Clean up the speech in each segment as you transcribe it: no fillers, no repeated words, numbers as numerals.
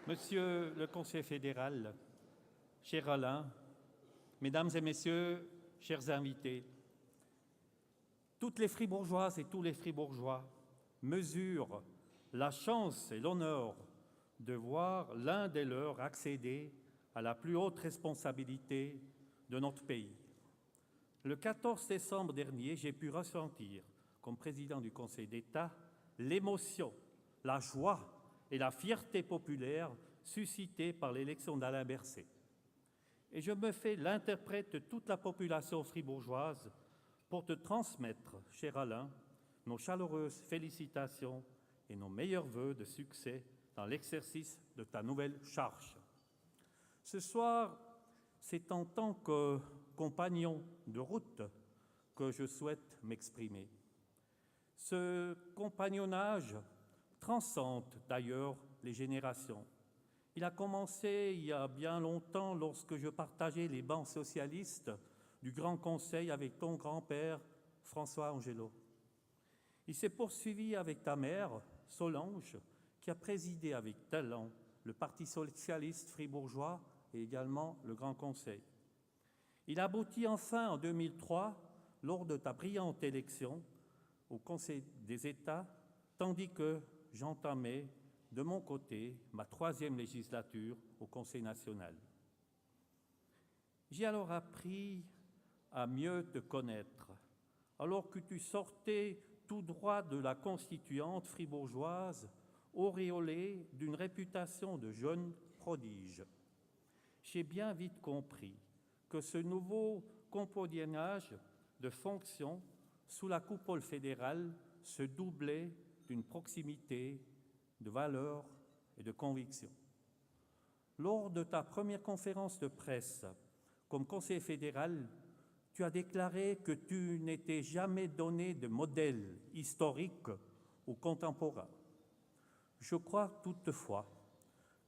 Monsieur le Conseil fédéral, cher Alain, Mesdames et Messieurs, chers invités, toutes les Fribourgeoises et tous les Fribourgeois mesurent la chance et l'honneur de voir l'un des leurs accéder à la plus haute responsabilité de notre pays. Le 14 décembre dernier, j'ai pu ressentir, comme président du Conseil d'État, l'émotion, la joie et la fierté populaire suscitées par l'élection d'Alain Berset. Et je me fais l'interprète de toute la population fribourgeoise pour te transmettre, cher Alain, nos chaleureuses félicitations et nos meilleurs vœux de succès dans l'exercice de ta nouvelle charge. Ce soir, c'est en tant que compagnon de route que je souhaite m'exprimer. Ce compagnonnage transcende d'ailleurs les générations. Il a commencé il y a bien longtemps lorsque je partageais les bancs socialistes du Grand Conseil avec ton grand-père François Angelo. Il s'est poursuivi avec ta mère, Solange, qui a présidé avec talent le Parti socialiste fribourgeois et également le Grand Conseil. Il aboutit enfin en 2003, lors de ta brillante élection au Conseil des États, tandis que j'entamais de mon côté ma 3e législature au Conseil national. J'ai alors appris à mieux te connaître, alors que tu sortais tout droit de la constituante fribourgeoise, auréolée d'une réputation de jeune prodige. J'ai bien vite compris que ce nouveau compagnonnage de fonctions sous la coupole fédérale se doublait d'une proximité, de valeurs et de convictions. Lors de ta première conférence de presse comme conseiller fédéral, tu as déclaré que tu n'étais jamais donné de modèle historique ou contemporain. Je crois toutefois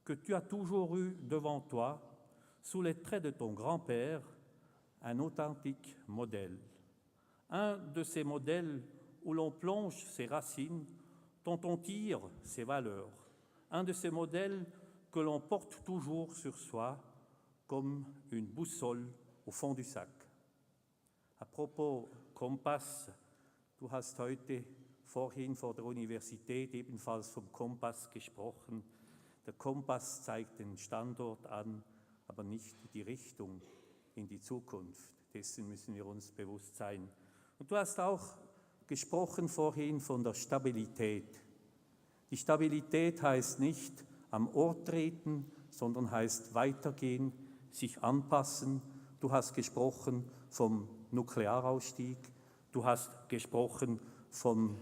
que tu as toujours eu devant toi, sous les traits de ton grand-père, un authentique modèle. Un de ces modèles où l'on plonge ses racines, dont on tire ses valeurs. Un de ces modèles que l'on porte toujours sur soi comme une boussole au fond du sac. À propos Kompass, du hast heute vorhin vor der Universität ebenfalls vom Kompass gesprochen. Der Kompass zeigt den Standort an, aber nicht die Richtung in die Zukunft. Dessen müssen wir uns bewusst sein. Und du hast auch gesprochen vorhin von der Stabilität. Die Stabilität heißt nicht am Ort treten, sondern heißt weitergehen, sich anpassen. Du hast gesprochen vom Nuklearausstieg, du hast gesprochen vom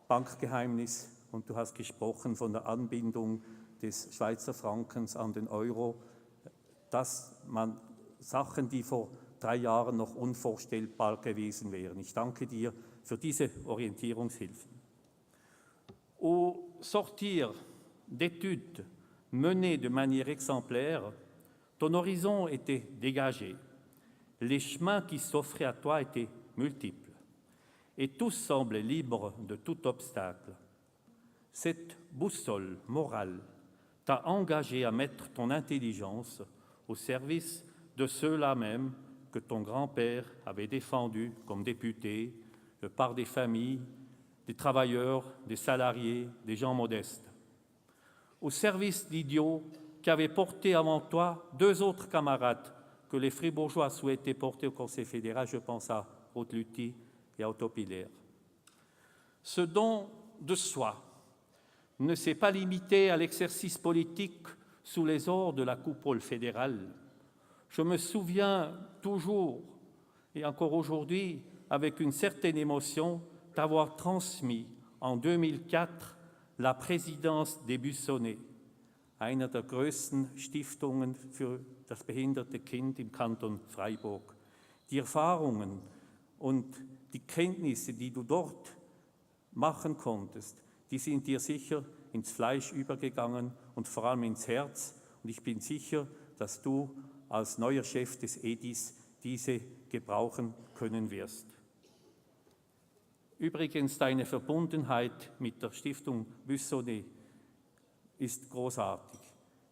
Bankgeheimnis und du hast gesprochen von der Anbindung des Schweizer Frankens an den Euro. Das waren Sachen, die vor 3 Jahren noch unvorstellbar gewesen wären. Ich danke dir für diese Orientierungshilfen. Au sortir d'études menées de manière exemplaire, ton horizon était dégagé. Les chemins qui s'offraient à toi étaient multiples et tous semblaient libres de tout obstacle. Cette boussole morale t'a engagé à mettre ton intelligence au service de ceux-là même que ton grand-père avait défendus comme député par des familles, des travailleurs, des salariés, des gens modestes. Au service d'idiots qui avaient porté avant toi 2 autres camarades que les Fribourgeois souhaitaient porter au Conseil fédéral, je pense à Ruth Lüthi et à Otto Piller. Ce don de soi ne s'est pas limité à l'exercice politique sous les ordres de la coupole fédérale. Je me souviens toujours, et encore aujourd'hui, avec une certaine émotion, d'avoir transmis en 2004 la présidence des Buissonnets, einer der größten Stiftungen für das behinderte Kind im Kanton Freiburg. Die Erfahrungen und die Kenntnisse, die du dort machen konntest, die sind dir sicher ins Fleisch übergegangen und vor allem ins Herz. Und ich bin sicher, dass du als neuer Chef des EDIS diese gebrauchen können wirst. Übrigens, deine Verbundenheit mit der Stiftung Buissonnet ist großartig.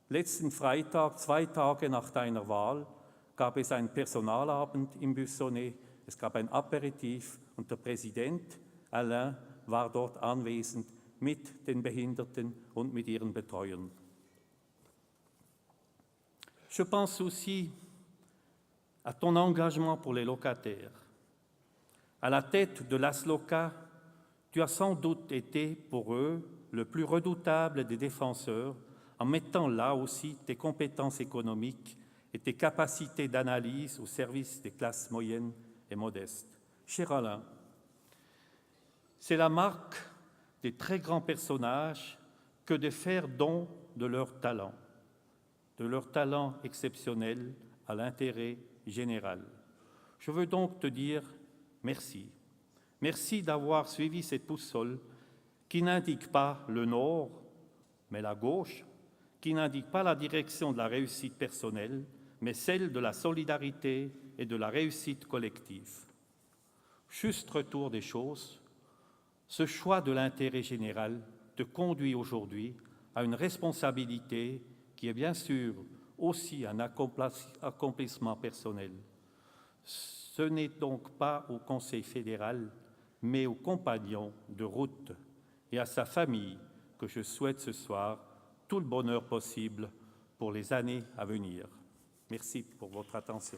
Letzten Freitag, 2 Tage nach deiner Wahl, gab es einen Personalabend im Buissonnet. Es gab ein Aperitif und der Präsident Alain war dort anwesend mit den Behinderten und mit ihren Betreuern. Je pense aussi à ton engagement pour les locataires. À la tête de l'ASLOCA, tu as sans doute été pour eux le plus redoutable des défenseurs en mettant là aussi tes compétences économiques et tes capacités d'analyse au service des classes moyennes et modestes. Cher Alain, c'est la marque des très grands personnages que de faire don de leur talent exceptionnel à l'intérêt général. Je veux donc te dire merci. Merci d'avoir suivi cette boussole qui n'indique pas le nord, mais la gauche, qui n'indique pas la direction de la réussite personnelle, mais celle de la solidarité et de la réussite collective. Juste retour des choses, ce choix de l'intérêt général te conduit aujourd'hui à une responsabilité qui est bien sûr aussi un accomplissement personnel. Ce n'est donc pas au Conseil fédéral, mais aux compagnons de route et à sa famille que je souhaite ce soir tout le bonheur possible pour les années à venir. Merci pour votre attention.